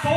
100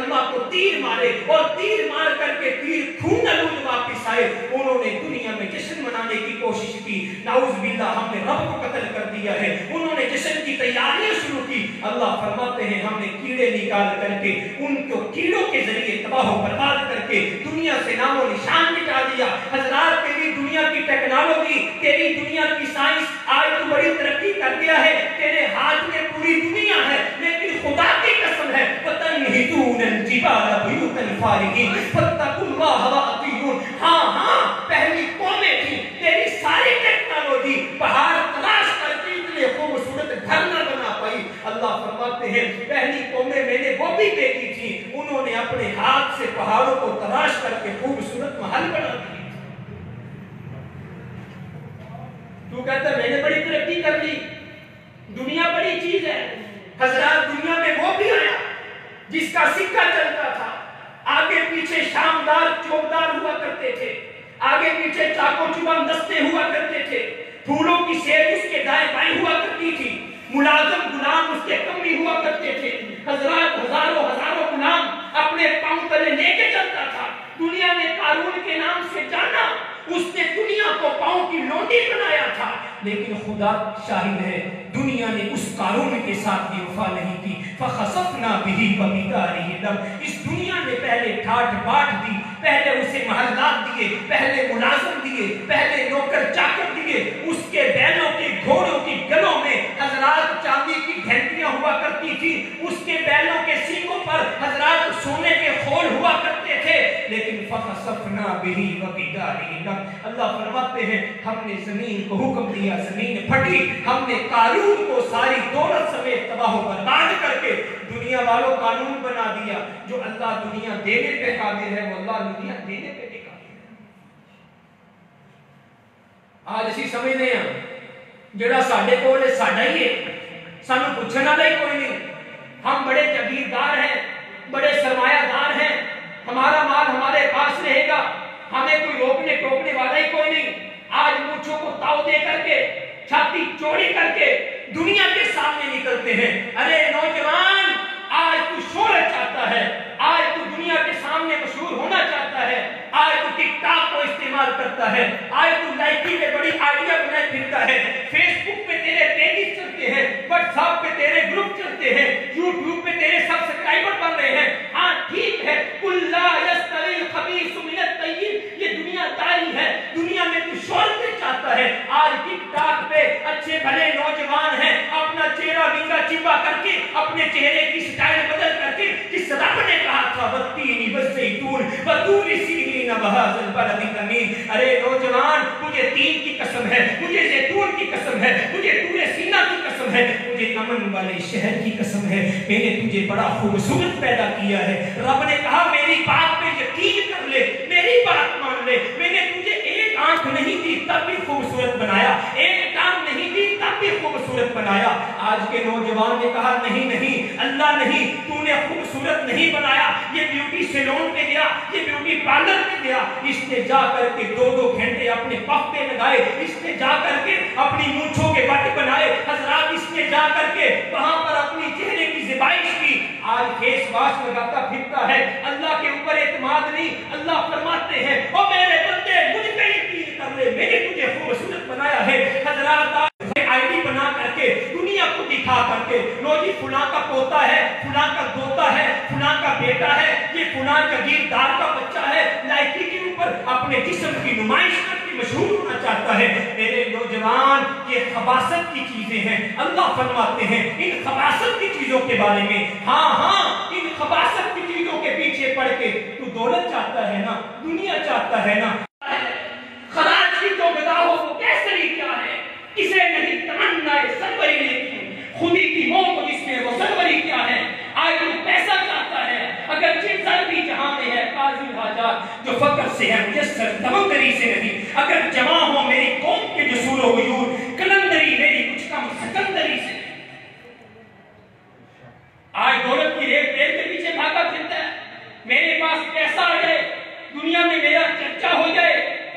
اللہ کو تیر مارے اور تیر مار کر کے تیر خون آلود واپس آئے، انہوں نے دنیا میں جشن منانے کی کوشش کی، نعوذ باللہ ہم نے رب کو قتل کر دیا ہے، انہوں نے جشن کی تیاریاں شروع کی، اللہ فرماتے ہیں ہم نے کیڑے نکال کر کے ان کو کیڑوں کے ذریعے تباہ و برباد کر کے دنیا سے نام و نشان مٹا دیا۔ حضرات تیری دنیا کی ٹیکنالوجی، تیری دنیا کی سائنس آج تو بڑی ترقی کر گیا ہے، تیرے ہاتھ میں پوری دنیا ہے، لیکن خدا کی قسم ہے وَتَنْحِتُونَ الْجِبَالَ بُيُوتًا فَارِغِينَ فَاتَّقُوا اللَّهَ وَأَطِيعُونِ۔ ہاں پہلی قومیں تھی، تیری ساری ٹیکنالوجی پہاڑ تلاش کر کے اتنے خوبصورت گھر نہ بنا پائی۔ اللہ فرماتے ہیں پہلی قومیں میں نے وہ بھی دیکھی تھی، انہوں نے اپنے ہاتھ سے پہاڑوں کو تلاش کر کے خوبصورت محل بنا دیے۔ تو کہتا ہے میں نے بڑی ترقی کر لی، دنیا بڑی چیز ہے۔ حضرات دنیا میں وہ بھی آیا جس کا سکہ چلتا تھا، آگے پیچھے شامدار چوبدار ہوا کرتے تھے، آگے پیچھے چاقو چبم دستے ہوا کرتے تھے، پھولوں کی سیر اس کے دائیں بائیں ہوا کرتی تھی، ملازم غلام اس کے کمی ہوا کرتے تھے۔ حضرات ہزاروں غلام اپنے پاؤں تلے لے کے چلتا تھا۔ دنیا نے قارون کے نام سے جانا، اس نے دنیا کو پاؤں کی لونڈی بنایا تھا، لیکن خدا شاہد ہے دنیا نے اس قارون کے ساتھ بھی وفا نہیں کی۔ فَخَسَفْنَا بِهِ وَبِدَارِهِ الْأَرْضَ۔ اس دنیا نے پہلے ٹھاٹ باٹ دی، پہلے اسے محلات دیے، پہلے ملازم دیے، پہلے نوکر چاکر دیے، اس کے بیلوں کے گھوڑوں کی گلوں میں حضرات چاندی کی گھنٹیاں ہوا کرتی تھی، اس کے بیلوں کے سینگوں پر حضرات سونے کے خول ہوا کرتے تھے، لیکن فَخَسَفْنَا بِهِ وَبِدَارِهِ الْأَرْضَ۔ اللہ فرماتے ہیں ہم نے زمین کو حکم دیا، زمین پھٹی، ہم نے قارون کو ساری دولت سمیت تباہ و برباد کر کے دنیا والوں قانون بنا دیا۔ جو اللہ دنیا دینے پہ قادر ہے وہ اللہ دنیا دینے پہ بھی قادر ہے۔ آج اسی سمجھتے ہیں جڑا ساڈے کول ہے ساڈا ہی ہے، سانو پوچھنے والا ہی کوئی نہیں، ہم بڑے جاگیردار ہیں، بڑے سرمایہ دار ہیں، ہمارا مال ہمارے پاس رہے گا، ہمیں کوئی روکنے ٹوکنے والا ہی کوئی نہیں۔ آج مونچھوں کو تاؤ دے کر کے، چھاتی چوڑی کر کے دنیا کے سامنے نکلتے ہیں۔ ارے نوجوان، آج تو شہرت چاہتا ہے، آج تو دنیا کے سامنے مشہور ہونا چاہتا ہے، آج تو ٹک ٹاک کو استعمال کرتا ہے، آج تو لائکی میں بڑی آئیڈیا بنائے پھرتا ہے، فیس بک پہ تیرے پیجز چلتے ہیں، واٹس ایپ پہ تیرے گروپ چلتے ہیں، یوٹیوب پہ تیرے سبسکرائبر بن رہے ہیں۔ ہاں ٹھیک ہے، قُل لَا يَسْتَوِي الْخَبِيثُ مِنَ الطَّيِّبِ، یہ دنیا داری ہے، دنیا میں تو شہرت چاہتا ہے۔ آج ٹک ٹاک پہ اچھے بھلے نوجوان ہیں، اپنا چہرہ ونگا چپا کر کے، اپنے چہرے کی سٹائل بدل کر کے، جس رب نے کہا تھا وَالتِّينِ وَالزَّيْتُونِ وَطُورِ سِينِينَ وَهَٰذَا الْبَلَدِ الْأَمِينِ۔ ارے نوجوان، مجھے تین کی قسم ہے، مجھے زیتون کی قسم ہے، مجھے طور سینا کی قسم ہے، مجھے امن والے شہر کی قسم ہے، میں نے تجھے بڑا خوبصورت پیدا کیا ہے۔ رب نے کہا میری بات پہ یقین کر لے، میری بات مان لے، میں نے تجھے ایک آنکھ نہیں دی تب بھی خوبصورت بنایا، ایک ٹانگ نہیں دی تب بھی خوبصورت بنایا۔ آج کے نوجوان نے کہا نہیں نہیں اللہ نہیں، تو نے خوبصورت نہیں بنایا، یہ بیوٹی سیلون پہ گیا، یہ بیوٹی پارلر پہ گیا، اس نے جا کر کے 2-2 گھنٹے اپنے پف پہ لگائے، اس نے جا کر کے اپنی مونچھوں کے بٹ بنائے، حضرات اس نے جا کر کے وہاں پر اپنی چہرے کی زبائش کی، آج فیس واش لگاتا پھرتا ہے، اللہ کے اوپر اعتماد نہیں۔ اللہ فرماتے ہیں او میرے بندے مجھ پہ یقین کر لے، میں نے تجھے خوبصورت بنایا ہے۔ حضرات آئی ڈی بنا کر کے دنیا کو دکھا کر کے لو جی فلاں کا پوتا ہے، فلاں کا دوتا ہے، فلاں کا بیٹا ہے، یہ فلاں جاگیردار کا بچہ ہے، لائکی کے اوپر اپنے جسم کی نمائش کر کے مشہور ہونا چاہتا ہے۔ میرے نوجوان، یہ خباثت کی چیزیں ہیں، اللہ فرماتے ہیں ان خباثت کی چیزوں کے بارے میں، ہاں ان خباثت کی چیزوں کے پیچھے پڑ کے تو دولت چاہتا ہے نا، دنیا چاہتا ہے نا، خراج کی جو گدا ہو وہ کیسری کیا ہے، اسے نہیں تمنا سروری لیکن خودی کی موت جس میں وہ سروری کیا ہے۔ آج وہ پیسہ چاہتا ہے، اگر زر بھی جہاں میں ہے قاضی حاجات جو فقر سے ہے مجسر تمندری سے نہیں، اگر جمع ہو میری قوم کے جسور و غیور کلندری میری کچھ کم سکندری سے۔ آج دولت کی ریٹ کے پیچھے بھاگا پھرتا ہے، میرے پاس پیسہ آ جائے، دنیا میں میرا چرچا ہو جائے،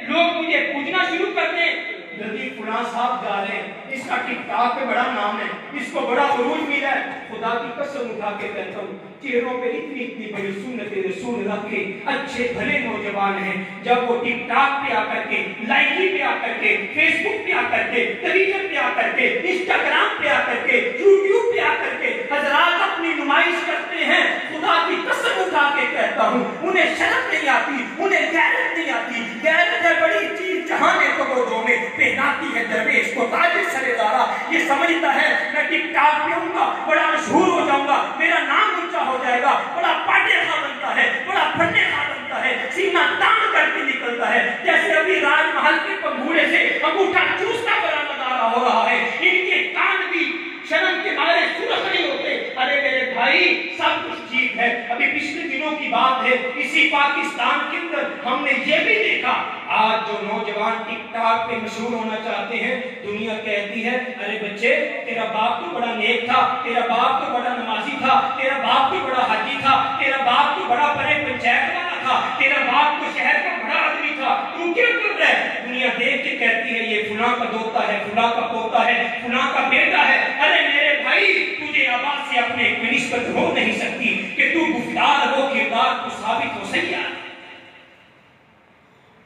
لوگ مجھے پوچھنا شروع کر دیں جلدی فلاں صاحب جا رہے ہیں، اس کا ٹک ٹاک پہ بڑا نام ہے، اس کو بڑا خروج ملا ہے، خدا کی قسم اٹھا کے کہتا ہوں چہروں پہ اتنی اتنی بڑی سنت رسول رکھ کے اچھے بھلے نوجوان ہیں، جب وہ ٹک ٹاک پہ آ کر کے، لائکی پہ آ کر کے، فیس بک پہ آ کر کے، ٹویٹر پہ آ کر کے، انسٹاگرام پہ آ کر کے، یوٹیوب پہ آ کر کے حضرات اپنی نمائش کرتے ہیں، خدا کی قسم اٹھا کے کہتا ہوں انہیں شرم نہیں آتی، انہیں غیرت نہیں آتی۔ غیرت ہے بڑی چیز جہاں نے کبودوں میں پہناتی ہے درویش کو تاج سر دارا، یہ سمجھتا ہے میں ٹک ٹاک پہ ہوں گا، بڑا مشہور ہو جاؤں گا، میرا نام اونچا ہو جائے گا، بڑا پاٹے خواہ بنتا ہے، بڑا پھٹے خواہ بنتا ہے، سینہ تان کر کے نکلتا ہے، جیسے ابھی راج محل کے پنگھوڑے سے انگوٹھا چوستا بڑا نظارہ ہو رہا ہے، ان کے کان بھی شرم کے مارے سرخ نہیں ہوتے۔ ارے میرے بھائی سب کچھ ٹھیک ہے، ابھی پچھلے دنوں کی بات ہے، اسی پاکستان کے اندر ہم نے یہ بھی دیکھا، آج جو نوجوان ٹک ٹاک پہ مشہور ہونا چاہتے ہیں، دنیا کہتی ہے ارے بچے تیرا باپ تو بڑا نیک تھا، تیرا باپ تو بڑا نمازی تھا، تیرا باپ تو بڑا حاجی تھا، تیرا باپ تو بڑا بڑے پنچایت والا تھا، تیرا باپ تو شہر کا بڑا آدمی تھا، تو کیا کر رہا ہے؟ دنیا دیکھ کے کہتی ہے یہ فلاں کا دوتا ہے، فلاں کا پوتا ہے، فلاں کا بیٹا ہے۔ ارے میرے بھائی تجھے آواز سے اپنے ایک نسبت ہو نہیں سکتی کہ تو گفتار ہو کردار کو ثابت ہو سکیا۔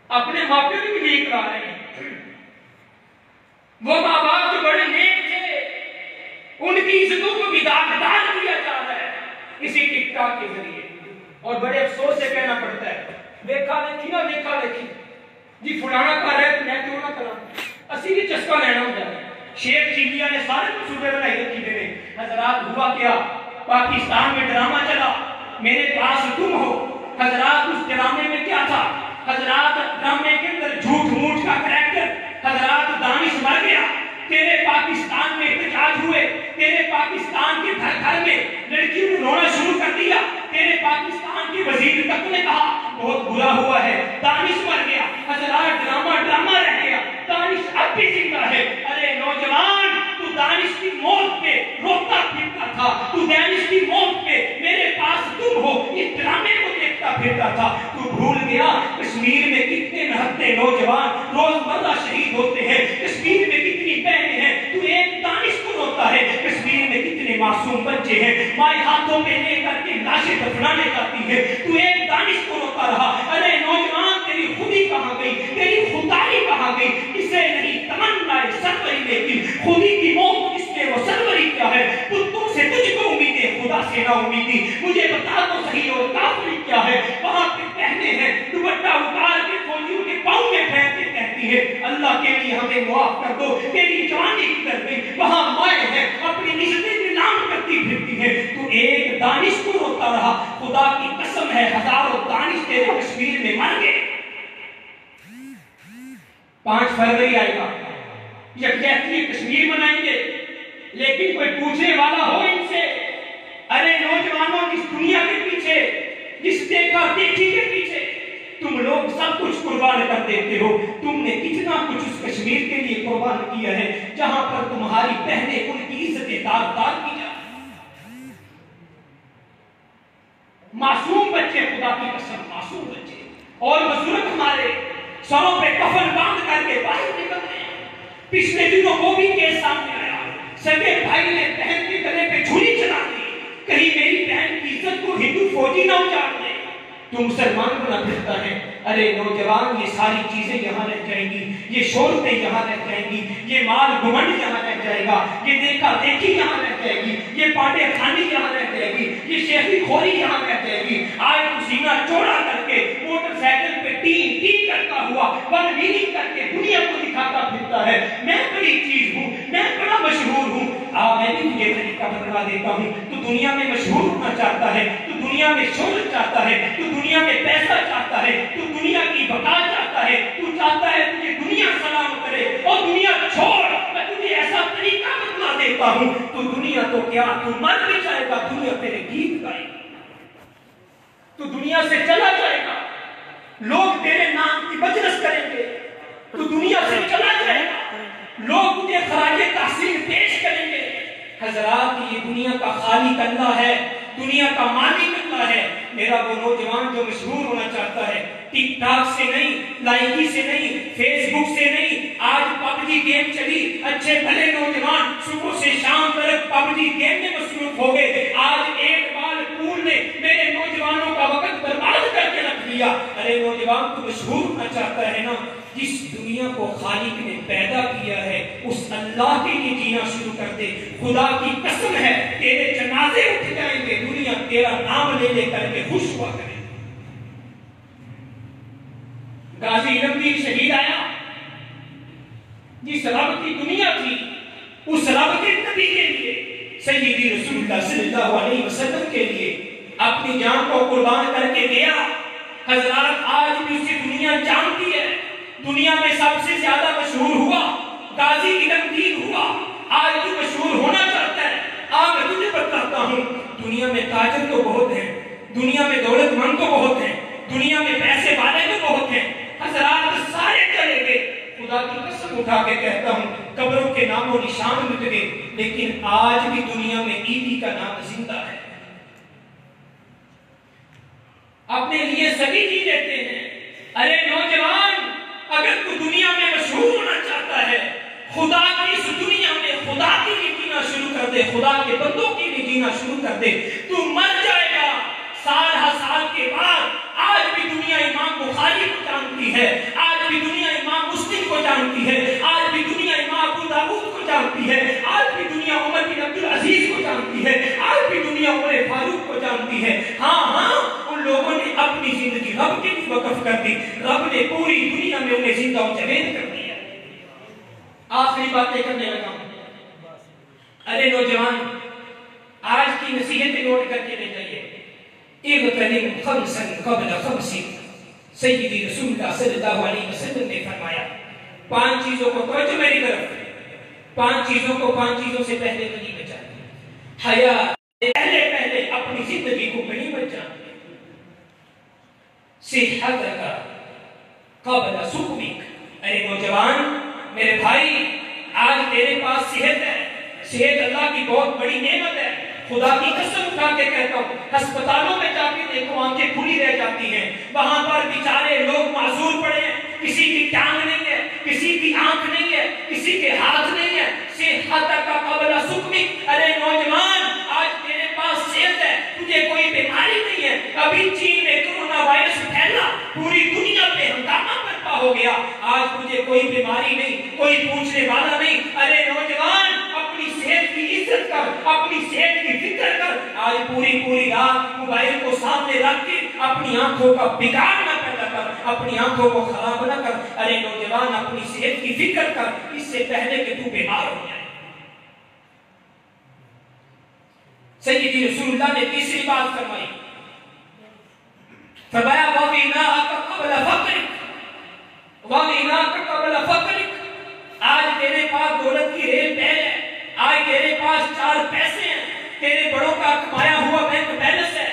اپنے ماں باپ بھی دیکھ رہا ہے، وہ ماں باپ جو بڑے نیک تھے ان کی عزتوں کو بھی داغدار کیا جا رہا ہے اسی ٹک ٹاک کے ذریعے، اور بڑے افسوس سے کہنا پڑتا ہے دیکھا دیکھی نہ دیکھا دیکھی جی فلانا کر رہا ہے تو میں کیوں نہ کرا، اسی بھی چسکا لینا ہوتا ہے۔ شیخ شیبیا نے سارے منصوبے بنائی رکھی تھے، حضرات ہوا کیا پاکستان میں ڈرامہ چلا میرے پاس تم ہو، حضرات اس ڈرامے میں کیا تھا، حضرات ڈرامے کے اندر جھوٹ موٹ کا کریکٹر، حضرات دانش مر گیا، تیرے پاکستان میں احتجاج ہوئے، تیرے پاکستان کے گھر گھر میں لڑکیوں نے رونا شروع کر دیا، تیرے پاکستان کے وزیر تک نے کہا بہت برا ہوا ہے، دانش مر گیا، حضرات ڈرامہ ڈرامہ رہ گیا، دانش اب بھی زندہ ہے۔ ارے نوجوان تو دانش کی موت پہ روتا پھرتا تھا، تو دانش کی موت پہ میرے پاس تم ہو اس ڈرامے کو دیکھتا پھرتا تھا، تو بھول گیا کشمیر میں کتنے نہتے نوجوان روزمرہ شہید ہوتے ہیں، کشمیر میں کتنی بہنیں ہیں، تو ایک دانش کو روتا ہے، کشمیر میں کتنے معصوم بچے ہیں مائیں ہاتھوں پہ لے کر کے لاشیں دفنانے جاتی ہے، تو ایک دانش کو روتا رہا۔ ارے نوجوان تیری خودی کہاں گئی، تیری خودداری کہاں گئی، اسے نہیں تمنا سروری، لیکن خودی کی موت اس میں وہ سروری کیا ہے، کتوں سے تجھ کو امیدیں خدا سے نہ امیدی، مجھے بتا تو صحیح اور کافری کیا ہے۔ وہاں پہ بہنیں ہیں دوپٹہ اتار کے فوجیوں کے پاؤں میں پھینک کے کہتی ہے اللہ کے لیے ہمیں معاف کر دو، تیری جوانی گزر گئی۔ وہاں مائیں ہیں اپنی نسبیں نیلام کرتی پھرتی ہیں، تو ایک دانش کو روتا رہا۔ خدا کی قسم ہے ہزاروں دانش تیرے کشمیر میں مر گئے۔ 5 فروری آئے گا، یکجہتی کشمیر منائیں گے، لیکن کوئی پوچھنے والا ہو ان سے ارے نوجوانوں جس دنیا کے پیچھے، جس دیکھا دیکھی کے پیچھے تم لوگ سب کچھ قربان کر دیتے ہو، تم نے کتنا کچھ اس کشمیر کے لیے قربان کیا ہے جہاں پر تمہاری بہنیں ان کی عزتیں داغدار کی جا، معصوم بچے، خدا کی قسم معصوم بچے، اور بزرگ ہمارے سروں پہ کفن باندھ کر کے باہر نکل رہے ہیں۔ پچھلے دنوں وہ بھی کیس سامنے آیا، سگے بھائی نے بہن کے گلے پہ چھری چلا دی، کہیں میری بہن کی عزت کو ہندو فوجی نہ اجاڑ دے، تو مسلمان بنا پھرتا ہے۔ ارے نوجوان یہ ساری چیزیں یہاں رہ جائیں گی، یہ شہرتیں یہاں رہ جائیں گی، یہ مال گھمنڈ یہاں رہ جائے گا، یہ دیکھا دیکھی یہاں رہ جائے گی، یہ پاٹے خانی یہاں رہ جائے گی، یہ شیخی خوری یہاں رہ جائے گی۔ آج تو سینہ چوڑا کر کے موٹر سائیکل پہ ٹی کرتا ہوا ون ویلنگ کر کے دنیا کو دکھاتا پھرتا ہے میں بڑی چیز ہوں، میں بڑا مشہور ہوں۔ میں بھی تجھے طریقہ بتلا دیتا ہوں، تو دنیا میں مشہور ہونا چاہتا ہے، تو دنیا میں شہرت چاہتا ہے، تو دنیا میں پیسہ چاہتا ہے، تو دنیا کی بقا چاہتا ہے، تو چاہتا ہے تجھے دنیا سلام کرے اور دنیا چھوڑ، میں تجھے ایسا طریقہ بتلا دیتا ہوں، تو دنیا تو کیا تو مر بھی جائے گا، دنیا تیرے گیت گائے گی، تو دنیا سے چلا جائے گا، لوگ تیرے نام کی مجلس کریں گے، تو دنیا سے چلا جائے گا، لوگ تجھے خراج تحسین پیش کریں گے۔ حضرات یہ دنیا کا خالق اللہ ہے، دنیا کا مالک اللہ ہے۔ میرا وہ نوجوان جو مشہور ہونا چاہتا ہے، ٹک ٹاک سے نہیں، لائکی سے نہیں، فیس بک سے نہیں، آج پب جی گیم چلی، اچھے بھلے نوجوان صبح سے شام تک پب جی گیم میں مصروف ہو گئے، آج ایک بال پول نے میرے نوجوانوں کا وقت برباد کر کے رکھ دیا۔ ارے نوجوان تو مشہور ہونا چاہتا ہے نا، جس دنیا کو خالق نے پیدا کیا ہے اس اللہ کے لیے جینا شروع کر دے۔ خدا کی قسم ہے تیرے جنازے اٹھ جائیں گے، دنیا تیرا نام لے لے کر کے خوش ہوا کرے۔ غازی علم دین شہید آیا، جس رب کی دنیا تھی اس رب کے نبی کے لیے، سیدی رسول اللہ صلی اللہ علیہ وسلم کے لیے اپنی جان کو قربان کر کے گیا۔ حضرات آج بھی اسے دنیا جانتی ہے، دنیا میں سب سے زیادہ مشہور ہوا غازی علم دین ہوا۔ آج تو مشہور ہونا چاہتا ہے، آج میں تجھے بتاتا ہوں دنیا میں تاجر تو بہت ہیں، دنیا میں دولت مند تو بہت ہیں، دنیا میں پیسے والے تو بہت ہیں، حضرات سارے چلے گئے۔ خدا کی قسم اٹھا کے کہتا ہوں قبروں کے نام و نشان مٹ گئے، لیکن آج بھی دنیا میں عیدی کا نام زندہ ہے۔ اپنے لیے سبھی جی لیتے ہیں۔ ارے نوجوان، اگر تو دنیا میں مشہور ہونا چاہتا ہے، خدا کی اس دنیا میں خدا کے لیے جینا شروع کر دے، خدا کے بندوں کے لیے جینا شروع کر دے، تو مر جائے گا۔ سال ہر سال کے بعد آج بھی دنیا امام بخاری کو جانتی ہے، آج بھی دنیا امام مسلم کو جانتی ہے، آج بھی دنیا امام ابو داؤد کو جانتی ہے، آج بھی دنیا عمر بن عبدالعزیز کو جانتی ہے، آج بھی دنیا عمر فاروق کو جانتی ہے۔ ہاں ان لوگوں نے اپنی زندگی رب کے لیے وقف کر دی، رب نے پوری دنیا میں انہیں زندہ و جاوید کر دیا۔ آخری باتیں کرنے لگا ہوں۔ ارے نوجوان، آج کی نصیحتیں نوٹ کر کے لے جائیے۔ اغتنم خمسا قبل خمس، سیدی رسول اللہ صلی اللہ علیہ وسلم نے فرمایا 5 چیزوں کو، توجہ میری طرف، 5 چیزوں کو 5 چیزوں سے پہلے نہیں بچانا۔ حیا پہلے اپنی زندگی کو نہیں بچانا۔ صحتک قبل سقمک، ارے نوجوان میرے بھائی، آج تیرے پاس صحت ہے، صحت اللہ کی بہت بڑی نعمت ہے۔ خدا کی قسم اٹھا کے کہتا ہوں ہسپتالوں میں جا کے دیکھو آنکھیں کھلی رہ جاتی ہیں، وہاں پر بیچارے لوگ معذور پڑے ہیں، کسی کی ٹانگ نہیں ہے، کسی کی آنکھ نہیں ہے، کسی کے ہاتھ نہیں ہے۔ صحتک قبل سقمک، ارے نوجوان آج تیرے پاس صحت ہے، تجھے کوئی بیماری نہیں ہے۔ ابھی چین میں کورونا وائرس پھیلا، پوری دنیا پہ ہنگامہ برپا ہو گیا، آج تجھے کوئی بیماری نہیں، کوئی پوچھنے والا نہیں۔ ارے نوجوان اپنی صحت کی عزت کر، اپنی صحت کی فکر کر۔ آج پوری رات موبائل کو سامنے رکھ کے اپنی آنکھوں کا بگاڑ نہ پیدا کر، اپنی آنکھوں کو خراب نہ کر۔ ارے نوجوان اپنی صحت کی فکر کر اس سے پہلے کہ تو بیمار ہو جائے۔ سیدی رسول اللہ نے تیسری بات فرمائی، فرمایا وَغِنَاءَكَ قَبْلَ فَقْرِكَ، وَغِنَاءَكَ قَبْلَ فَقْرِكَ۔ آج تیرے پاس دولت کی ریل پہل ہے، آج تیرے پاس 4 پیسے ہیں، تیرے بڑوں کا کمایا ہوا بینک بیلنس ہے،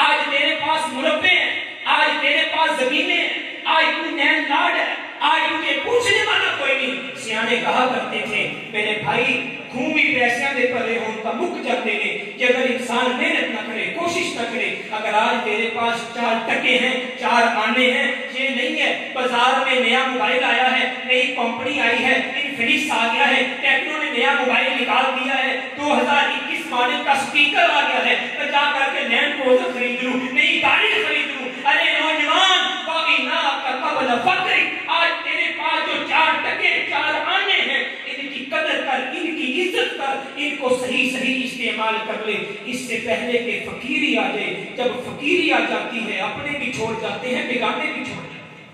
آج تیرے پاس مربے ہیں، آج تیرے پاس زمینیں ہیں، آج تو لینڈ لارڈ ہے، آج تجھے پوچھنے والا کوئی نہیں۔ سیانے کہا کرتے تھے میرے بھائی، گھومی پیسیاں دے پرے ہوں کا مک جاتے ہیں، کہ اگر انسان محنت نہ کرے، کوشش نہ کرے۔ اگر آج تیرے پاس 4 ٹکے ہیں، 4 آنے ہیں، یہ نہیں ہے بازار میں نیا موبائل آیا ہے، نئی کمپنی آئی ہے، انفینکس آ گیا ہے، ٹیکنو نے نیا موبائل نکال دیا ہے، 2021 ماڈل کا سپیکر آ گیا ہے، میں جا کر کے لینڈ کروزر خرید لوں، نئی گاڑی خرید لوں۔ ارے نوجوان وَغِنَاءَكَ قَبْلَ فَقْرِكَ، آج تیرے پاس جو 4 ٹکے 4 آنے ہیں، ان کی قدر کر، ان کی عزت کر، ان کو صحیح استعمال کر لے، اس سے پہلے کہ فقیری آ جائے۔ جب فقیری آ جاتی ہے اپنے بھی چھوڑ جاتے ہیں، بیگانے بھی چھوڑ جاتے ہیں۔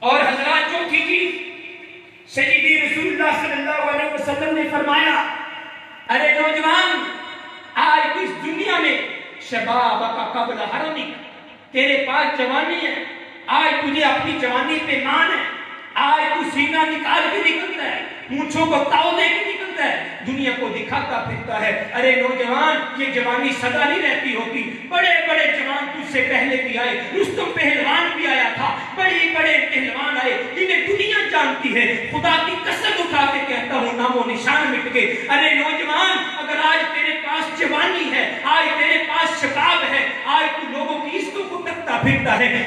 اور حضرات چوتھی چیز سیدی رسول اللہ صلی اللہ علیہ وسلم نے فرمایا، ارے نوجوان آج اس دنیا میں شبابک قبل حرمک، تیرے پاس جوانی ہے، آج تجھے اپنی جوانی پہ مان ہے، آج تو سینہ نکال کے نکلتا ہے، مونچھوں کو تاؤ دے کے نکلتا ہے، دنیا کو دکھاتا پھرتا ہے۔ ارے نوجوان یہ جوانی سدا نہیں رہتی ہوتی، بڑے بڑے جوان تجھ سے پہلے بھی آئے، رستم پہلوان بھی آیا تھا، بڑے بڑے پہلوان آئے جنہیں دنیا جانتی ہے۔ خدا کی قسم اٹھا کے کہتا ہوں نام و نشان مٹ گئے۔ ارے نوجوان اگر آج تیرے پاس جوانی ہے، آج تیرے پاس شباب ہے، آج تو لوگوں کی عزتوں کو تکتا پھرتا ہے،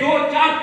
2-4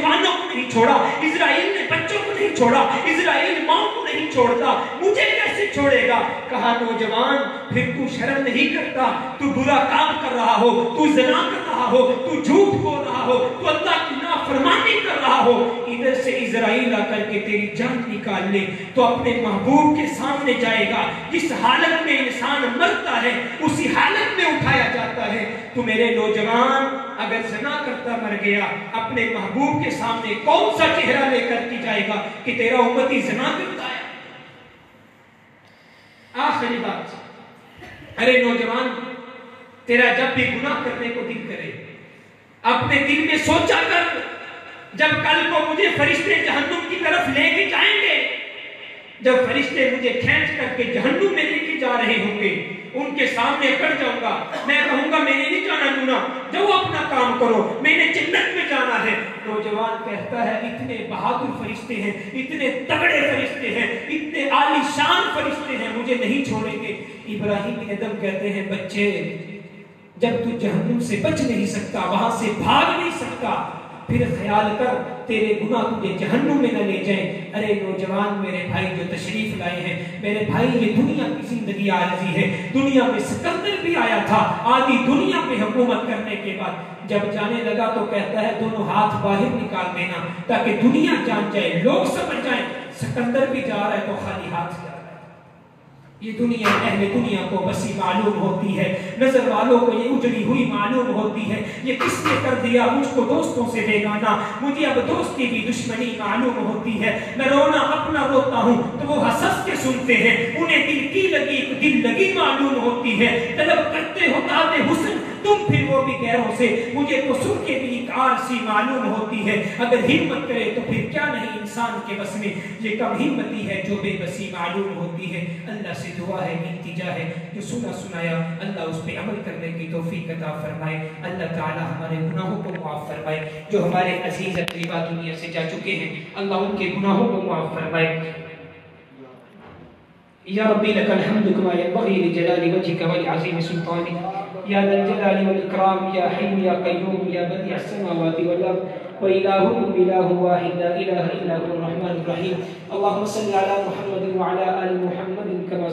نوجوانوں کو نہیں چھوڑا، اسرائیل نے بچوں کو نہیں چھوڑا، اسرائیل ماں کو نہیں چھوڑتا، مجھے کیسے چھوڑے گا؟ کہا نوجوان پھر تو شرم نہیں کرتا، تو برا کام کر رہا ہو، تو زنا کر رہا ہو، تو جھوٹ بول رہا ہو، تو اللہ کی نافرمانی کر رہا ہو، ادھر سے اسرائیل آ کر کے تیری جان نکال لے تو اپنے محبوب کے سامنے جائے گا۔ جس حالت میں انسان مرتا ہے اسی حالت میں اٹھایا جاتا ہے۔ تو میرے نوجوان اگر زنا کرتا مر گیا، اپنے محبوب کے سامنے کون سا چہرہ لے کر کے جائے گا کہ تیرا امتی زنا کرتا ہے؟ آخری بات، ارے نوجوان، تیرا جب بھی گناہ کرنے کو دل کرے، اپنے دل میں سوچا کر، جب کل کو مجھے فرشتے جہنم کی طرف لے کے جائیں گے، جب فرشتے مجھے کھینچ کر کے جہنم میں لے کے جا رہے ہوں گے، ان کے سامنے اکڑ جاؤں گا، میں کہوں گا میں نے نہیں جانا جونا، جاؤ اپنا کام کرو، میں نے جنت میں جانا ہے۔ نوجوان کہتا ہے اتنے بہادر فرشتے ہیں، اتنے تگڑے فرشتے ہیں، اتنے عالی شان فرشتے ہیں، مجھے نہیں چھوڑیں گے۔ ابراہیم بن ادم کہتے ہیں بچے، جب تو جہنم سے بچ نہیں سکتا، وہاں سے بھاگ نہیں سکتا، پھر خیال کر تیرے گناہ تجھے جہنم میں نہ لے جائیں۔ ارے نوجوان میرے بھائی جو تشریف لائے ہیں، میرے بھائی یہ دنیا کی زندگی عارضی ہے، دنیا میں سکندر بھی آیا تھا، آدھی دنیا پہ حکومت کرنے کے بعد جب جانے لگا تو کہتا ہے دونوں ہاتھ باہر نکال دینا تاکہ دنیا جان جائے، لوگ سمجھ جائیں سکندر بھی جا رہا ہے تو خالی ہاتھ جا رہا ہے۔ یہ دنیا اہل دنیا کو بسی معلوم ہوتی ہے، نظر والوں کو یہ اجڑی ہوئی معلوم ہوتی ہے، یہ کس نے کر دیا مجھ کو دوستوں سے بیگانہ، مجھے اب دوستی بھی دشمنی معلوم ہوتی ہے، میں رونا اپنا روتا ہوں تو وہ ہنس کے سنتے ہیں، انہیں دل کی لگی ایک دل لگی معلوم ہوتی ہے، طلب کرتے ہو داد حسن تم پھر وہ بھی غیروں سے، مجھے تو سن کے بھی ایک سی معلوم ہوتی ہے، اگر ہمت کرے تو پھر کیا نہیں انسان کے بس میں، یہ کم ہمتی ہے جو بے بسی معلوم ہوتی ہے۔ اللہ سے دعا ہے، التجا ہے، جو سنا سنایا اللہ اس پہ عمل کرنے کی توفیق عطا فرمائے، اللہ تعالی ہمارے گناہوں کو معاف فرمائے، جو ہمارے عزیز اقربا دنیا سے جا چکے ہیں اللہ ان کے گناہوں کو معاف فرمائے۔ یا ربی لک الحمد کما ينبغي لجلال وجهك ولعظیم سلطانك یا ذا الجلال والاکرام یا حی یا قیوم یا بدیع السماوات والارض وإلهكم إله واحد لا إله إلا هو الرحمن الرحيم اللهم صل على محمد وعلى آل محمد كما